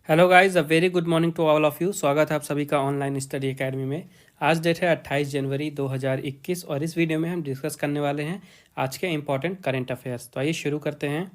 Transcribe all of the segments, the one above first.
Hello guys, a very good morning to all of you. स्वागत है आप सभी का ऑनलाइन स्टडी एकेडमी में। आज डेट है 28 जनवरी 2021 और इस वीडियो में हम डिस्कस करने वाले हैं आज के इम्पॉर्टेंट करंट अफेयर्स। तो आइए शुरू करते हैं।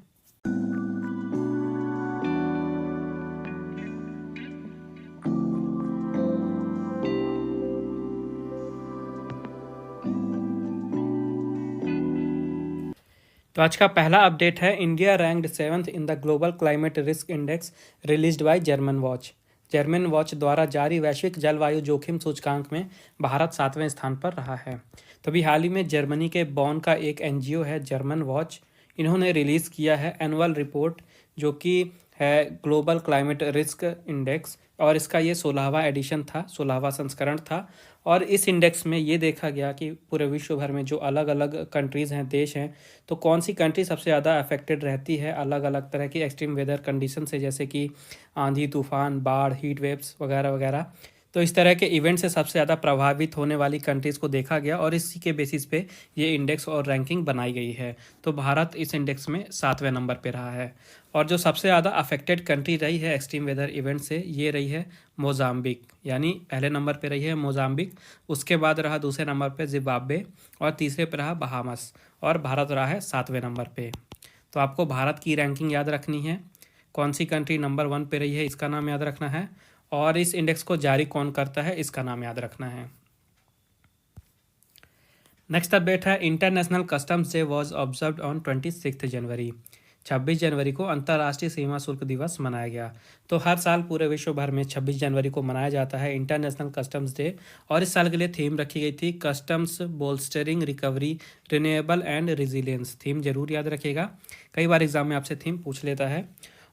तो आज का पहला अपडेट है, India ranked 7th in the global climate risk index released by German watch. German watch द्वारा जारी वैश्विक जलवायु जोखिम सूचकांक में भारत 7वें स्थान पर रहा है। तो अभी हाल ही में जर्मनी के बॉन का एक एनजीओ है जर्मन वॉच, इन्होंने रिलीज़ किया है एनुअल रिपोर्ट जो कि है ग्लोबल क्लाइमेट रिस्क इंडेक्स, और इसका ये 16वां एडिशन था, 16वां संस्करण था। और इस इंडेक्स में ये देखा गया कि पूरे विश्व भर में जो अलग अलग कंट्रीज़ हैं, देश हैं, तो कौन सी कंट्री सबसे ज़्यादा अफेक्टेड रहती है अलग अलग तरह की एक्सट्रीम वेदर कंडीशन से, जैसे कि आंधी तूफान, बाढ़, हीट वेव्स वगैरह वगैरह। तो इस तरह के इवेंट से सबसे ज़्यादा प्रभावित होने वाली कंट्रीज़ को देखा गया और इसी के बेसिस पे ये इंडेक्स और रैंकिंग बनाई गई है। तो भारत इस इंडेक्स में 7वें नंबर पे रहा है। और जो सबसे ज़्यादा अफेक्टेड कंट्री रही है एक्सट्रीम वेदर इवेंट से, ये रही है मोजाम्बिक, यानी पहले नंबर पे रही है मोजाम्बिक, उसके बाद रहा दूसरे नंबर पे जिम्बाब्वे और तीसरे पे रहा बहामस, और भारत रहा है 7वें नंबर पे। तो आपको भारत की रैंकिंग याद रखनी है, कौन सी कंट्री नंबर 1 पे रही है इसका नाम याद रखना है, और इस इंडेक्स को जारी कौन करता है इसका नाम याद रखना है। नेक्स्ट अपडेट है, international customs day was observed on 26 जनवरी। 26 जनवरी को अंतर्राष्ट्रीय सीमा शुल्क दिवस मनाया गया। तो हर साल पूरे विश्व भर में 26 जनवरी को मनाया जाता है इंटरनेशनल कस्टम्स डे, और इस साल के लिए थीम रखी गई थी customs bolstering recovery renewable and resilience. Theme जरूर याद रखिएगा, कई बार एग्जाम में आपसे थीम पूछ लेता है।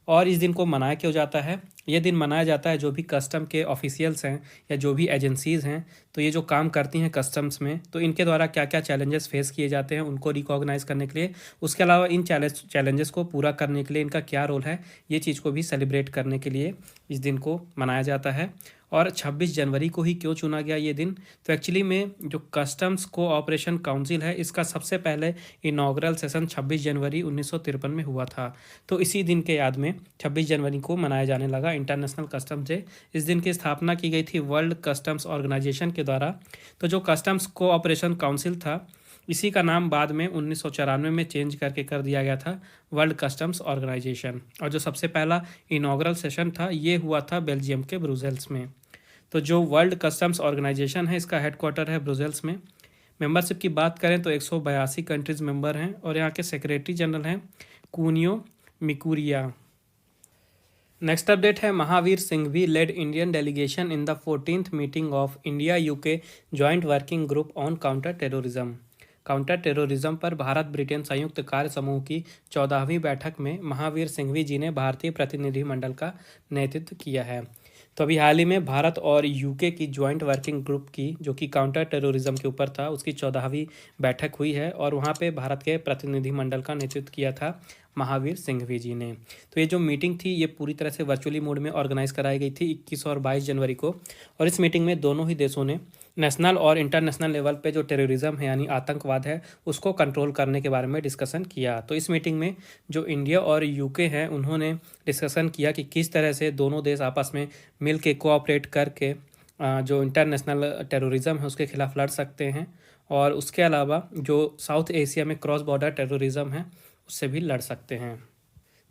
और इस दिन को मनाया क्यों जाता है? ये दिन मनाया जाता है जो भी कस्टम के ऑफिशियल्स हैं या जो भी एजेंसीज़ हैं, तो ये जो काम करती हैं कस्टम्स में, तो इनके द्वारा क्या क्या चैलेंजेस फेस किए जाते हैं उनको रिकॉग्नाइज करने के लिए, उसके अलावा इन चैलेंजेस को पूरा करने के लिए इनका क्या रोल है, ये चीज़ को भी सेलिब्रेट करने के लिए इस दिन को मनाया जाता है। और 26 जनवरी को ही क्यों चुना गया ये दिन? तो एक्चुअली में जो कस्टम्स कोऑपरेशन काउंसिल है, इसका सबसे पहले इनॉग्रल सेशन 26 जनवरी 1953 में हुआ था। तो इसी दिन के याद में 26 जनवरी को मनाया जाने लगा इंटरनेशनल कस्टम्स डे। इस दिन की स्थापना की गई थी वर्ल्ड कस्टम्स ऑर्गेनाइजेशन के द्वारा। तो जो कस्टम्स कोऑपरेशन काउंसिल था, इसी का नाम बाद में 1994 में चेंज करके कर दिया गया था वर्ल्ड कस्टम्स ऑर्गेनाइजेशन। और जो सबसे पहला इनॉग्रल सेशन था, ये हुआ था बेल्जियम के ब्रुसेल्स में। तो जो वर्ल्ड कस्टम्स ऑर्गेनाइजेशन है, इसका हेडक्वार्टर है ब्रुसेल्स में। मेंबरशिप की बात करें तो 182 कंट्रीज़ मेंबर हैं, और यहाँ के सेक्रेटरी जनरल हैं कूनियो मिकुरिया। नेक्स्ट अपडेट है, Mahavir Singhvi led Indian delegation in the 14th meeting of India UK joint working group on counter terrorism. Counter terrorism पर भारत ब्रिटेन संयुक्त कार्य समूह की 14वीं बैठक में महावीर सिंघवी जी ने भारतीय प्रतिनिधिमंडल का नेतृत्व किया है। तो अभी हाल ही में भारत और यूके की ज्वाइंट वर्किंग ग्रुप की, जो कि काउंटर टेररिज्म के ऊपर था, उसकी 14वीं बैठक हुई है, और वहाँ पे भारत के प्रतिनिधिमंडल का नेतृत्व किया था महावीर सिंघवी जी ने। तो ये जो मीटिंग थी, ये पूरी तरह से वर्चुअली मोड में ऑर्गेनाइज कराई गई थी 21 और 22 जनवरी को। और इस मीटिंग में दोनों ही देशों ने नेशनल और इंटरनेशनल लेवल पे जो टेररिज्म है यानी आतंकवाद है, उसको कंट्रोल करने के बारे में डिस्कशन किया। तो इस मीटिंग में जो इंडिया और यूके हैं, उन्होंने डिस्कशन किया कि किस तरह से दोनों देश आपस में मिल के कोऑपरेट करके जो इंटरनेशनल टेररिज्म है उसके खिलाफ लड़ सकते हैं, और उसके अलावा जो साउथ एशिया में क्रॉस बॉर्डर टेररिज्म है उससे भी लड़ सकते हैं।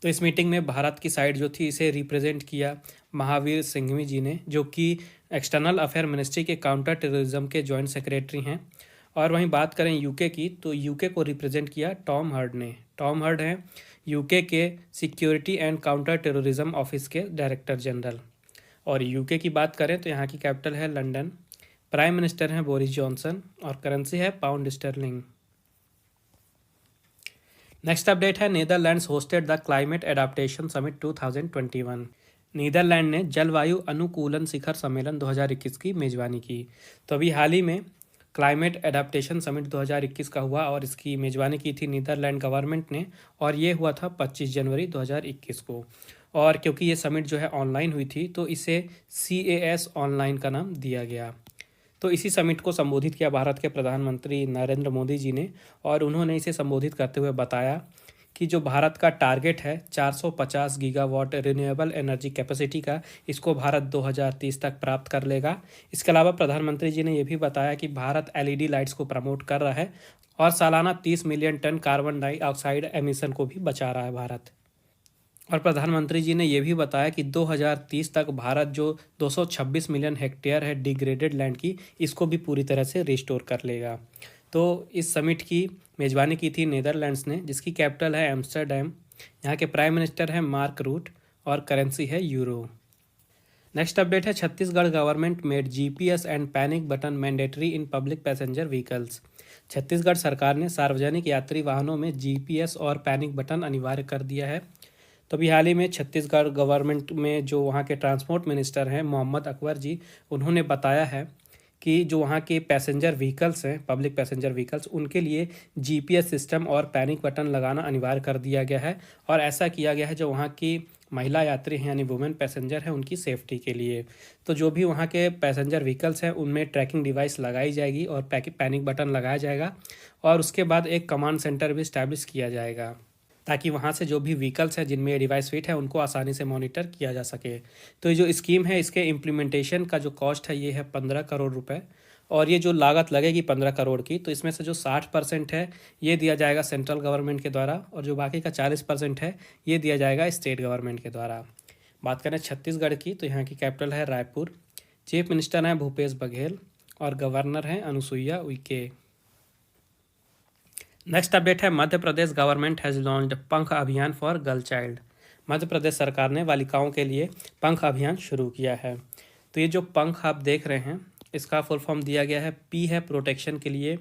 तो इस मीटिंग में भारत की साइड जो थी, इसे रिप्रेजेंट किया महावीर सिंघवी जी ने, जो कि एक्सटर्नल अफेयर मिनिस्ट्री के काउंटर टेररिज्म के जॉइंट सेक्रेटरी हैं। और वहीं बात करें यूके की, तो यूके को रिप्रेजेंट किया टॉम हर्ड ने। टॉम हर्ड हैं यूके के security and counter terrorism office के डायरेक्टर जनरल। और यूके की बात करें तो यहाँ की कैपिटल है लंदन, प्राइम मिनिस्टर हैं बोरिस जॉनसन, और करेंसी है पाउंड स्टर्लिंग। नेक्स्ट अपडेट है, Netherlands hosted the climate adaptation summit 2021। Netherland ने जलवायु अनुकूलन शिखर सम्मेलन 2021 की मेजबानी की। तो अभी हाल ही में क्लाइमेट एडाप्टेशन समिट 2021 का हुआ, और इसकी मेजबानी की थी नीदरलैंड गवर्नमेंट ने, और ये हुआ था 25 जनवरी 2021 को। और क्योंकि ये समिट जो है ऑनलाइन हुई थी, तो इसे CAS ऑनलाइन का नाम दिया गया। तो इसी समिट को संबोधित किया भारत के प्रधानमंत्री नरेंद्र मोदी जी ने, और उन्होंने इसे संबोधित करते हुए बताया कि जो भारत का टारगेट है 450 गीगावाट रिन्यूएबल एनर्जी कैपेसिटी का, इसको भारत 2030 तक प्राप्त कर लेगा। इसके अलावा प्रधानमंत्री जी ने यह भी बताया कि भारत एलईडी लाइट्स को प्रमोट कर रहा है और सालाना 30 million tonne carbon dioxide emission को भी बचा रहा है भारत। और प्रधानमंत्री जी ने यह भी बताया कि 2030 तक भारत जो 226 मिलियन हेक्टेयर है डिग्रेडेड लैंड की, इसको भी पूरी तरह से रिस्टोर कर लेगा। तो इस समिट की मेज़बानी की थी नीदरलैंड्स ने, जिसकी कैपिटल है एम्स्टर्डम। यहाँ के प्राइम मिनिस्टर हैं मार्क रूट और करेंसी है यूरो। नेक्स्ट अपडेट है Chhattisgarh government made GPS and panic button mandatory in public passenger vehicles. Chhattisgarh सरकार ने सार्वजनिक यात्री वाहनों में जीपीएस और पैनिक बटन अनिवार्य कर दिया है। तो अभी हाल ही में छत्तीसगढ़ गवर्नमेंट में जो वहाँ के ट्रांसपोर्ट मिनिस्टर हैं मोहम्मद अकबर जी, उन्होंने बताया है कि जो वहाँ के पैसेंजर व्हीकल्स हैं, पब्लिक पैसेंजर व्हीकल्स, उनके लिए जीपीएस सिस्टम और पैनिक बटन लगाना अनिवार्य कर दिया गया है। और ऐसा किया गया है जो वहाँ की महिला यात्री हैं यानी वुमेन पैसेंजर हैं, उनकी सेफ्टी के लिए। तो जो भी वहाँ के पैसेंजर व्हीकल्स हैं उनमें ट्रैकिंग डिवाइस लगाई जाएगी और पैनिक बटन लगाया जाएगा। और उसके बाद एक कमांड सेंटर भी इस्टेब्लिश किया जाएगा ताकि वहाँ से जो भी व्हीकल्स हैं जिनमें ये डिवाइस फिट है उनको आसानी से मॉनिटर किया जा सके। तो ये जो स्कीम है इसके इम्प्लीमेंटेशन का जो कॉस्ट है ये है 15 करोड़ रुपए। और ये जो लागत लगेगी 15 करोड़ की, तो इसमें से जो 60% है ये दिया जाएगा सेंट्रल गवर्नमेंट के द्वारा और जो बाकी का 40% है ये दिया जाएगा स्टेट गवर्नमेंट के द्वारा। बात करें छत्तीसगढ़ की, तो यहाँ की कैपिटल है रायपुर। चीफ मिनिस्टर हैं भूपेश बघेल और गवर्नर हैं अनुसुईया उइके। नेक्स्ट अपडेट है Madhya Pradesh government has launched पंख अभियान for girl child. Madhya Pradesh सरकार ने बालिकाओं के लिए पंख अभियान शुरू किया है। तो ये जो पंख आप देख रहे हैं इसका फुल फॉर्म दिया गया है। पी है प्रोटेक्शन के लिए,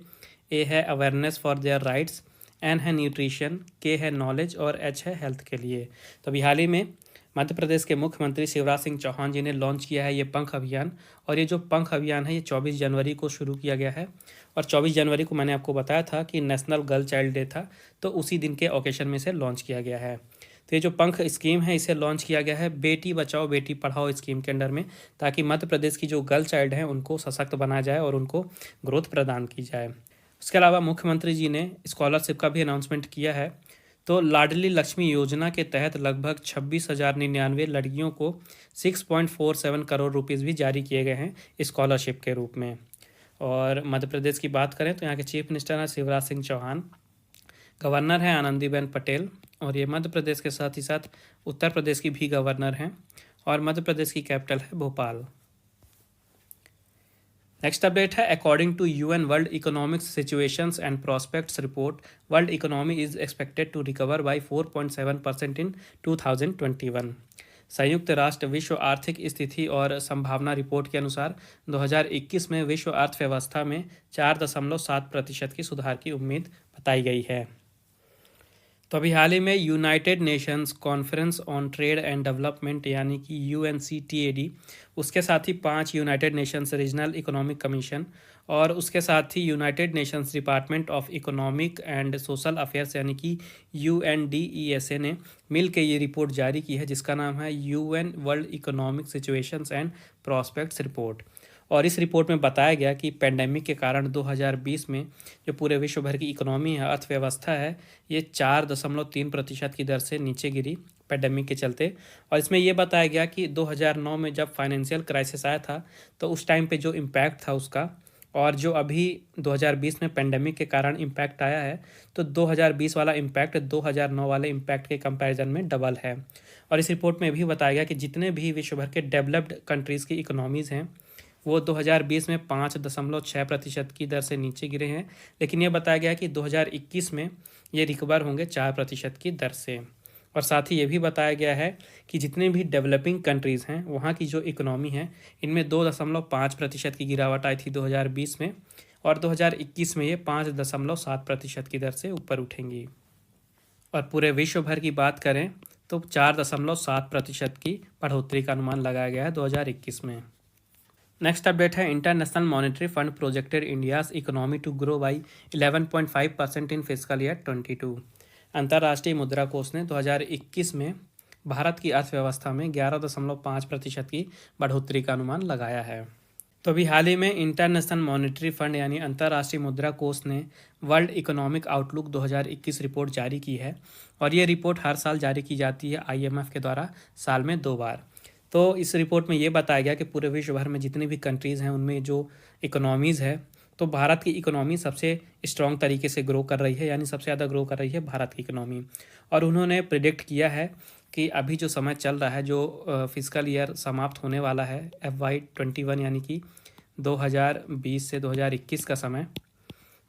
ए है awareness for their rights, N है न्यूट्रिशन, के है नॉलेज और एच है हेल्थ के लिए। तो अभी हाल ही में मध्य प्रदेश के मुख्यमंत्री शिवराज सिंह चौहान जी ने लॉन्च किया है ये पंख अभियान। और ये जो पंख अभियान है ये 24 जनवरी को शुरू किया गया है। और 24 जनवरी को मैंने आपको बताया था कि नेशनल गर्ल चाइल्ड डे था, तो उसी दिन के ओकेशन में से लॉन्च किया गया है। तो ये जो पंख स्कीम है इसे लॉन्च किया गया है बेटी बचाओ बेटी पढ़ाओ स्कीम के अंडर में, ताकि मध्य प्रदेश की जो गर्ल चाइल्ड हैं उनको सशक्त बनाया जाए और उनको ग्रोथ प्रदान की जाए। उसके अलावा मुख्यमंत्री जी ने स्कॉलरशिप का भी अनाउंसमेंट किया है। तो लाडली लक्ष्मी योजना के तहत लगभग 26,099 लड़कियों को 6.47 करोड़ रुपीज़ भी जारी किए गए हैं स्कॉलरशिप के रूप में। और मध्य प्रदेश की बात करें तो यहाँ के चीफ मिनिस्टर हैं शिवराज सिंह चौहान, गवर्नर हैं आनंदीबेन पटेल, और ये मध्य प्रदेश के साथ ही साथ उत्तर प्रदेश की भी गवर्नर हैं, और मध्य प्रदेश की कैपिटल है भोपाल। नेक्स्ट अपडेट है according to UN world economic situations and prospects report, world economy is expected to recover by 4.7% in 2021। संयुक्त राष्ट्र विश्व आर्थिक स्थिति और संभावना रिपोर्ट के अनुसार 2021 में विश्व अर्थव्यवस्था में 4.7% की सुधार की उम्मीद बताई गई है। तो अभी हाल ही में United Nations Conference on Trade and Development यानी कि UNCTAD, उसके साथ ही 5 United Nations Regional Economic Commission और उसके साथ ही United Nations Department of Economic and Social Affairs यानी कि UNDESA ने मिल के ये रिपोर्ट जारी की है, जिसका नाम है UN world economic situations and prospects report. और इस रिपोर्ट में बताया गया कि पेंडेमिक के कारण 2020 में जो पूरे विश्व भर की इकोनॉमी है, अर्थव्यवस्था है, ये 4.3% की दर से नीचे गिरी पेंडेमिक के चलते। और इसमें ये बताया गया कि 2009 में जब फाइनेंशियल क्राइसिस आया था तो उस टाइम पे जो इम्पैक्ट था उसका, और जो अभी 2020 में पेंडेमिक के कारण इम्पैक्ट आया है, तो 2020 वाला इम्पैक्ट 2009 वाले इम्पैक्ट के कंपैरिजन में डबल है। और इस रिपोर्ट में भी बताया गया कि जितने भी विश्व भर के डेवलप्ड कंट्रीज़ की इकोनॉमीज़ हैं वो 2020 में 5.6% की दर से नीचे गिरे हैं, लेकिन ये बताया गया कि 2021 में ये रिकवर होंगे 4% की दर से। और साथ ही ये भी बताया गया है कि जितने भी डेवलपिंग कंट्रीज़ हैं वहाँ की जो इकोनॉमी है इनमें 2.5% की गिरावट आई थी 2020 में, और 2021 में ये 5.7% की दर से ऊपर उठेंगी। और पूरे विश्व भर की बात करें तो 4.7% की बढ़ोतरी का अनुमान लगाया गया है 2021 में। नेक्स्ट अपडेट है international monetary fund projected India's economy to grow by 11.5% in fiscal year 22। अंतर्राष्ट्रीय मुद्रा कोष ने 2021 में भारत की अर्थव्यवस्था में 11.5% की बढ़ोतरी का अनुमान लगाया है। तो अभी हाल ही में इंटरनेशनल मॉनेटरी फंड यानी अंतर्राष्ट्रीय मुद्रा कोष ने वर्ल्ड इकोनॉमिक आउटलुक 2021 रिपोर्ट जारी की है। और ये रिपोर्ट हर साल जारी की जाती है आईएमएफ के द्वारा, साल में 2 बार। तो इस रिपोर्ट में ये बताया गया कि पूरे विश्व भर में जितनी भी कंट्रीज़ हैं उनमें जो इकोनॉमीज़ है, तो भारत की इकोनॉमी सबसे स्ट्रॉन्ग तरीके से ग्रो कर रही है, यानी सबसे ज़्यादा ग्रो कर रही है भारत की इकोनॉमी। और उन्होंने प्रिडिक्ट किया है कि अभी जो समय चल रहा है, जो फिस्कल ईयर समाप्त होने वाला है FY21 यानी कि 2020 से 2021 का समय,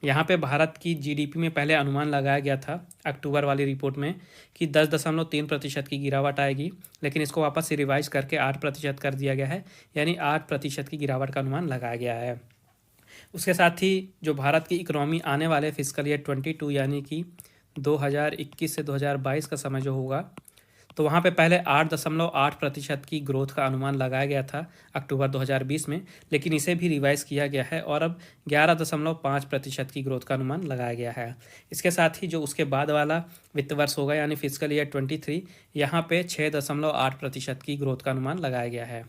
यहाँ पे भारत की जीडीपी में पहले अनुमान लगाया गया था अक्टूबर वाली रिपोर्ट में कि 10.3% की गिरावट आएगी, लेकिन इसको वापस से रिवाइज करके 8% कर दिया गया है, यानी 8% की गिरावट का अनुमान लगाया गया है। उसके साथ ही जो भारत की इकोनॉमी आने वाले फिस्कल ईयर 22 यानी कि 2021 से 2022 का समय जो होगा, तो वहाँ पे पहले 8.8% की ग्रोथ का अनुमान लगाया गया था अक्टूबर 2020 में, लेकिन इसे भी रिवाइज किया गया है और अब 11.5% की ग्रोथ का अनुमान लगाया गया है। इसके साथ ही जो उसके बाद वाला वित्त वर्ष होगा यानी फिस्कल ईयर 23, यहाँ पे 6.8% की ग्रोथ का अनुमान लगाया गया है।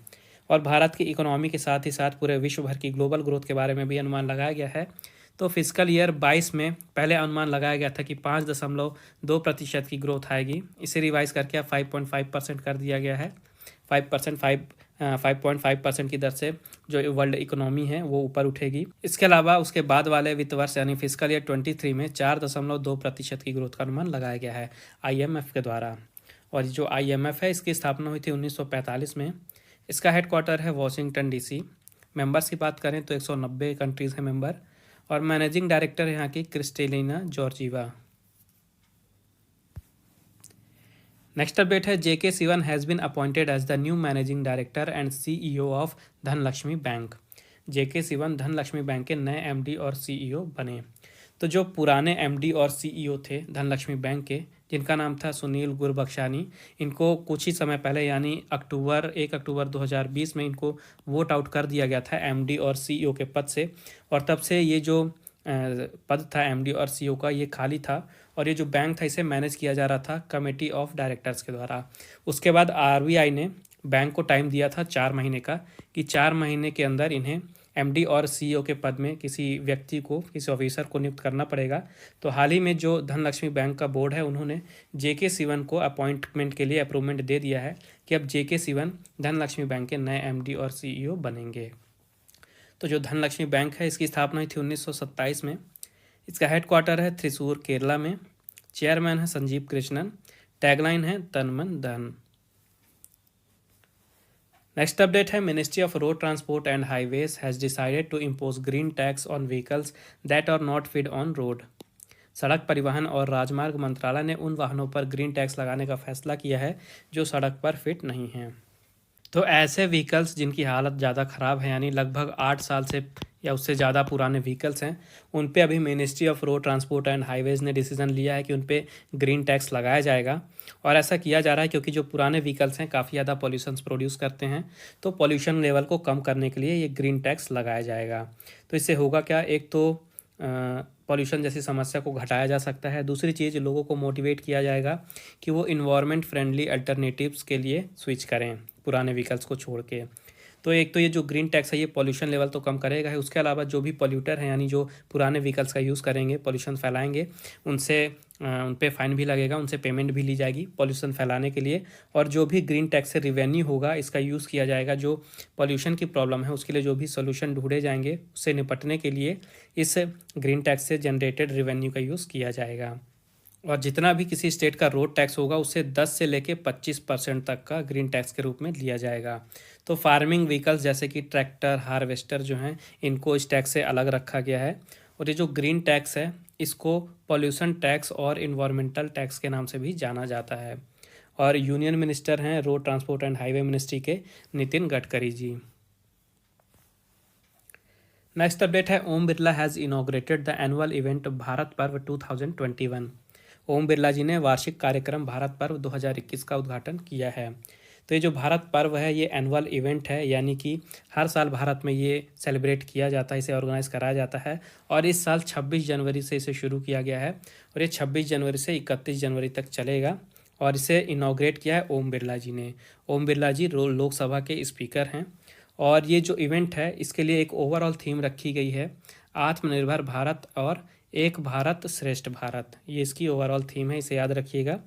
और भारत की इकोनॉमी के साथ ही साथ पूरे विश्व भर की ग्लोबल ग्रोथ के बारे में भी अनुमान लगाया गया है। तो फिस्कल ईयर 22 में पहले अनुमान लगाया गया था कि 5.2% की ग्रोथ आएगी, इसे रिवाइज करके अब 5.5% कर दिया गया है। 5.5% की दर से जो वर्ल्ड इकोनॉमी है वो ऊपर उठेगी। इसके अलावा उसके बाद वाले वित्त वर्ष यानी फिस्कल ईयर 23 में 4.2% की ग्रोथ का अनुमान लगाया गया है IMF के द्वारा। और जो IMF है इसकी स्थापना हुई थी 1945 में। इसका हेडक्वार्टर है वॉशिंगटन DC। मेंबर्स की बात करें तो 190 कंट्रीज़ हैं मेंबर, और मैनेजिंग डायरेक्टर है यहाँ की क्रिस्टेलिना जॉर्जीवा। नेक्स्ट अपडेट है JK Sivan has been appointed as the new managing director and CEO of Dhanlaxmi bank. JK Sivan Dhanlaxmi bank के नए MD और CEO बने। तो जो पुराने MD और CEO थे धनलक्ष्मी बैंक के, जिनका नाम था सुनील गुरबख्शानी, इनको कुछ ही समय पहले यानी 1 अक्टूबर 2020 में इनको वोट आउट कर दिया गया था MD और CEO के पद से। और तब से ये जो पद था MD और CEO का, ये खाली था और ये जो बैंक था इसे मैनेज किया जा रहा था कमेटी ऑफ डायरेक्टर्स के द्वारा। उसके बाद RBI ने बैंक को टाइम दिया था 4 महीने का, कि 4 महीने के अंदर इन्हें MD और CEO के पद में किसी व्यक्ति को, किसी ऑफिसर को नियुक्त करना पड़ेगा। तो हाल ही में जो धनलक्ष्मी बैंक का बोर्ड है उन्होंने JK Sivan को अपॉइंटमेंट के लिए अप्रूवमेंट दे दिया है कि अब JK Sivan धनलक्ष्मी बैंक के नए MD और CEO बनेंगे। तो जो धनलक्ष्मी बैंक है इसकी स्थापना हुई थी 1927 में। इसका हेडक्वार्टर है थ्रिसूर, केरला में। चेयरमैन है संजीव कृष्णन। टैगलाइन है तन मन धन। नेक्स्ट अपडेट है ministry of road transport and highways has decided to impose green tax on vehicles that are not fit on road. सड़क परिवहन और राजमार्ग मंत्रालय ने उन वाहनों पर ग्रीन टैक्स लगाने का फैसला किया है जो सड़क पर फिट नहीं हैं। तो ऐसे व्हीकल्स जिनकी हालत ज़्यादा ख़राब है, यानी लगभग 8 साल से या उससे ज़्यादा पुराने व्हीकल्स हैं, उन पे अभी ministry of road transport and highways ने डिसीजन लिया है कि उन पे ग्रीन टैक्स लगाया जाएगा। और ऐसा किया जा रहा है क्योंकि जो पुराने व्हीकल्स हैं काफ़ी ज़्यादा पॉल्यूशंस प्रोड्यूस करते हैं, तो पॉल्यूशन लेवल को कम करने के लिए ये ग्रीन टैक्स लगाया जाएगा। तो इससे होगा क्या, एक तो पॉल्यूशन जैसी समस्या को घटाया जा सकता है, दूसरी चीज़ लोगों को मोटिवेट किया जाएगा कि वो इन्वायरमेंट फ्रेंडली अल्टरनेटिव्स के लिए स्विच करें पुराने व्हीकल्स को छोड़ के। तो एक तो ये जो ग्रीन टैक्स है ये पॉल्यूशन लेवल तो कम करेगा है, उसके अलावा जो भी पॉल्यूटर हैं यानी जो पुराने व्हीकल्स का यूज़ करेंगे, पॉल्यूशन फैलाएंगे, उनसे उन पे फाइन भी लगेगा, उनसे पेमेंट भी ली जाएगी पॉल्यूशन फैलाने के लिए। और जो भी ग्रीन टैक्स से रिवेन्यू होगा इसका यूज़ किया जाएगा, जो पॉल्यूशन की प्रॉब्लम है उसके लिए जो भी सोल्यूशन ढूंढे जाएंगे उससे निपटने के लिए इस ग्रीन टैक्स से जनरेटेड रिवेन्यू का यूज़ किया जाएगा। और जितना भी किसी स्टेट का रोड टैक्स होगा उससे 10 से लेके 25% तक का ग्रीन टैक्स के रूप में लिया जाएगा। तो फार्मिंग व्हीकल्स जैसे कि ट्रैक्टर, हार्वेस्टर जो हैं, इनको इस टैक्स से अलग रखा गया है। और ये जो ग्रीन टैक्स है इसको पॉल्यूशन टैक्स और इन्वायरमेंटल टैक्स के नाम से भी जाना जाता है। और यूनियन मिनिस्टर हैं road transport and highway ministry के नितिन गडकरी जी। नेक्स्ट अपडेट है Om Birla has inaugurated the annual event Bharat Parv 2021। Om Birla जी ने वार्षिक कार्यक्रम भारत पर्व 2021 का उद्घाटन किया है। तो ये जो भारत पर्व है ये एनुअल इवेंट है, यानी कि हर साल भारत में ये सेलिब्रेट किया जाता है, इसे ऑर्गेनाइज कराया जाता है। और इस साल 26 जनवरी से इसे शुरू किया गया है और ये 26 जनवरी से 31 जनवरी तक चलेगा। और इसे इनॉग्रेट किया है ओम बिरला जी ने। ओम बिरला जी लोकसभा के स्पीकर हैं और ये जो इवेंट है इसके लिए एक ओवरऑल थीम रखी गई है, आत्मनिर्भर भारत और एक भारत श्रेष्ठ भारत। ये इसकी ओवरऑल थीम है, इसे याद रखिएगा।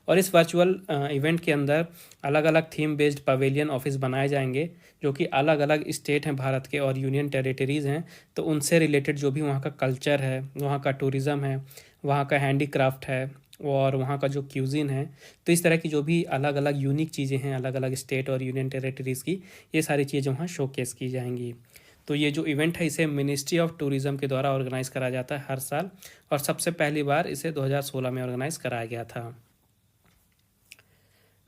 और इस वर्चुअल इवेंट के अंदर अलग अलग थीम बेस्ड पवेलियन ऑफिस बनाए जाएंगे, जो कि अलग अलग स्टेट हैं भारत के और यूनियन टेरिटरीज़ हैं, तो उनसे रिलेटेड जो भी वहाँ का कल्चर है, वहाँ का टूरिज़्म है, वहाँ का हैंडीक्राफ्ट है और वहाँ का जो क्यूजिन है, तो इस तरह की जो भी अलग अलग यूनिक चीज़ें हैं अलग अलग स्टेट और यूनियन टेरिटरीज़ की, ये सारी चीज़ें वहाँ शोकेस की जाएंगी। तो ये जो इवेंट है इसे मिनिस्ट्री ऑफ टूरिज़्म के द्वारा ऑर्गेनाइज़ करा जाता है हर साल, और सबसे पहली बार इसे 2016 में ऑर्गेनाइज़ कराया गया था।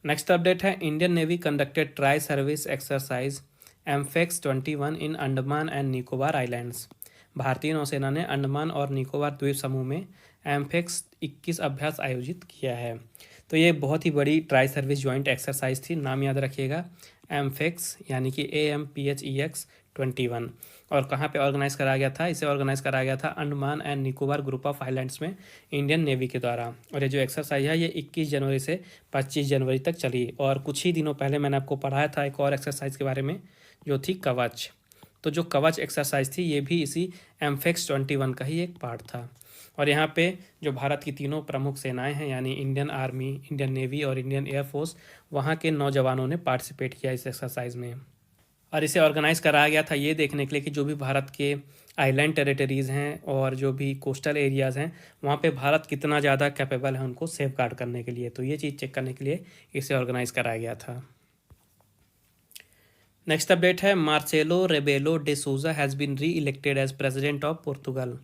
नेक्स्ट अपडेट है, Indian Navy conducted tri service exercise AMPHEX 21 in Andaman and Nicobar Islands. भारतीय नौसेना ने अंडमान और निकोबार द्वीप समूह में एम्फेक्स 21 अभ्यास आयोजित किया है। तो ये बहुत ही बड़ी ट्राई सर्विस ज्वाइंट एक्सरसाइज थी, नाम याद रखिएगा, एम्फेक्स यानी कि AMPHEX 21। और कहाँ पे ऑर्गेनाइज कराया गया था? इसे ऑर्गेनाइज कराया गया था Andaman and Nicobar group of islands में इंडियन नेवी के द्वारा। और ये जो एक्सरसाइज है ये 21 जनवरी से 25 जनवरी तक चली। और कुछ ही दिनों पहले मैंने आपको पढ़ाया था एक और एक्सरसाइज के बारे में जो थी कवच। तो जो कवच एक्सरसाइज थी ये भी इसी एम्फेक्स 21 का ही एक पार्ट था। और यहाँ पे जो भारत की तीनों प्रमुख सेनाएं हैं यानी इंडियन आर्मी, इंडियन नेवी और इंडियन एयरफोर्स, वहाँ के नौजवानों ने पार्टिसिपेट किया इस एक्सरसाइज में। और इसे ऑर्गेनाइज कराया गया था ये देखने के लिए कि जो भी भारत के आइलैंड टेरिटरीज़ हैं और जो भी कोस्टल एरियाज़ हैं वहाँ पे भारत कितना ज़्यादा कैपेबल है उनको सेफ गार्ड करने के लिए। तो ये चीज़ चेक करने के लिए इसे ऑर्गेनाइज कराया गया था। नेक्स्ट अपडेट है, Marcelo Rebelo de Sousa has been reelected as president of Portugal.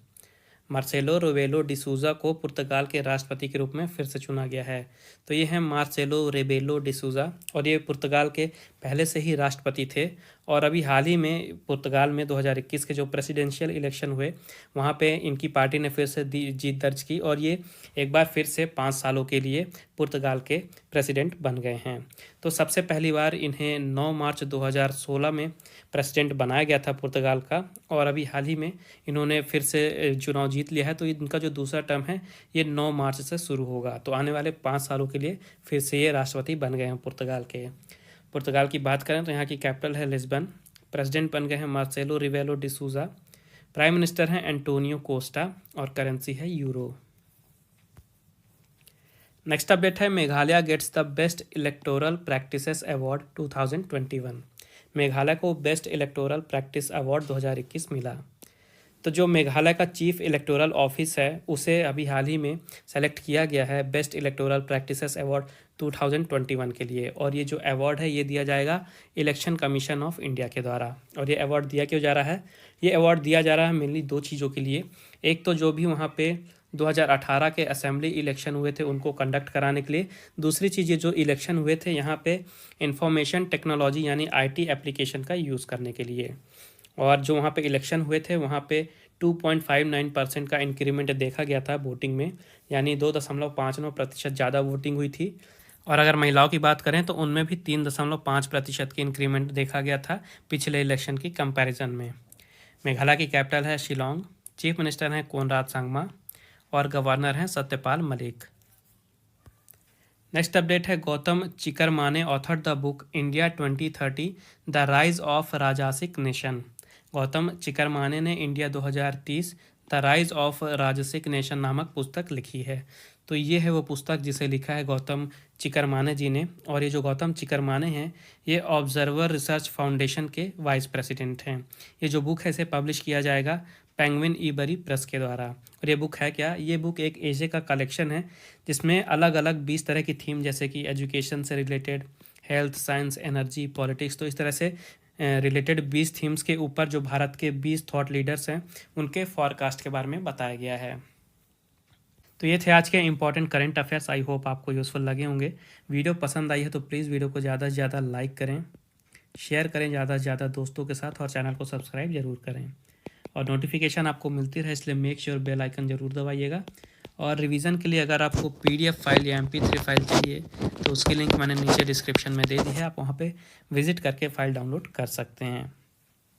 Marcelo Rebelo de Sousa को पुर्तगाल के राष्ट्रपति के रूप में फिर से चुना गया है। तो ये है मार्सेलो रेबेलो डि सूजा, और ये पुर्तगाल के पहले से ही राष्ट्रपति थे। और अभी हाल ही में पुर्तगाल में 2021 के जो प्रेसिडेंशियल इलेक्शन हुए वहाँ पे इनकी पार्टी ने फिर से जीत दर्ज की और ये एक बार फिर से 5 सालों के लिए पुर्तगाल के प्रेसिडेंट बन गए हैं। तो सबसे पहली बार इन्हें 9 मार्च 2016 में प्रेसिडेंट बनाया गया था पुर्तगाल का, और अभी हाल ही में इन्होंने फिर से चुनाव जीत लिया है। तो इनका जो दूसरा टर्म है ये 9 मार्च से शुरू होगा। तो आने वाले 5 सालों के लिए फिर से ये राष्ट्रपति बन गए हैं पुर्तगाल के। पुर्तगाल की बात करें तो यहाँ की कैपिटल है लिस्बन। प्रेसिडेंट बन गए हैं मार्सेलो रिवेलो डि सूजा। प्राइम मिनिस्टर हैं एंटोनियो कोस्टा और करेंसी है यूरो। नेक्स्ट अपडेट है, Meghalaya gets the best electoral practices award 2021। Meghalaya को बेस्ट इलेक्टोरल प्रैक्टिस अवार्ड 2021 मिला। तो जो मेघालय का चीफ इलेक्टोरल ऑफिस है उसे अभी हाल ही में सेलेक्ट किया गया है बेस्ट इलेक्टोरल प्रैक्टिसेस अवार्ड 2021 के लिए। और ये जो अवार्ड है ये दिया जाएगा इलेक्शन कमीशन ऑफ इंडिया के द्वारा। और ये अवार्ड दिया क्यों जा रहा है? ये अवार्ड दिया जा रहा है मेनली 2 चीज़ों के लिए। एक तो जो भी वहाँ पे 2018 के असेंबली इलेक्शन हुए थे उनको कंडक्ट कराने के लिए। दूसरी चीज़ ये जो इलेक्शन हुए थे यहाँ पे इंफॉर्मेशन टेक्नोलॉजी यानी IT एप्लीकेशन का यूज़ करने के लिए। और जो वहाँ पे इलेक्शन हुए थे वहाँ पे 2.59% का इंक्रीमेंट देखा गया था वोटिंग में, यानी 2.59% ज़्यादा वोटिंग हुई थी। और अगर महिलाओं की बात करें तो उनमें भी 3.5% की इंक्रीमेंट देखा गया था पिछले इलेक्शन की कंपैरिजन में। मेघालय की कैपिटल है शिलोंग। चीफ मिनिस्टर हैं कोनराड सांगमा और गवर्नर हैं सत्यपाल मलिक। नेक्स्ट अपडेट है, Gautam Chikermane author the book India 2030 the rise of Rajasik nation. Gautam Chikermane ने India 2030 the rise of Rajasik nation नामक पुस्तक लिखी है। तो ये है वो पुस्तक जिसे लिखा है गौतम चिकरमाने जी ने। और ये जो गौतम चिकरमाने हैं ये ऑब्जर्वर रिसर्च फाउंडेशन के वाइस प्रेसिडेंट हैं। ये जो बुक है इसे पब्लिश किया जाएगा पेंगुइन ईबरी प्रेस के द्वारा। और ये बुक है क्या? ये बुक एक एजे का कलेक्शन है जिसमें अलग अलग 20 तरह की थीम जैसे कि एजुकेशन से related, health, science, energy, politics, तो इस तरह से रिलेटेड 20 थीम्स के ऊपर जो भारत के 20 थॉट लीडर्स हैं उनके फॉरकास्ट के बारे में बताया गया है। तो ये थे आज के important current affairs. I hope आपको यूज़फुल लगे होंगे। वीडियो पसंद आई है तो प्लीज़ वीडियो को ज़्यादा से ज़्यादा लाइक करें, शेयर करें ज़्यादा से ज़्यादा दोस्तों के साथ, और चैनल को सब्सक्राइब ज़रूर करें। और नोटिफिकेशन आपको मिलती रहे इसलिए मेक श्योर बेल आइकन ज़रूर दबाइएगा। और रिवीजन के लिए अगर आपको PDF फाइल या MP3 फाइल चाहिए तो उसकी लिंक मैंने नीचे डिस्क्रिप्शन में दे दी है, आप वहाँ पे विज़िट करके फ़ाइल डाउनलोड कर सकते हैं।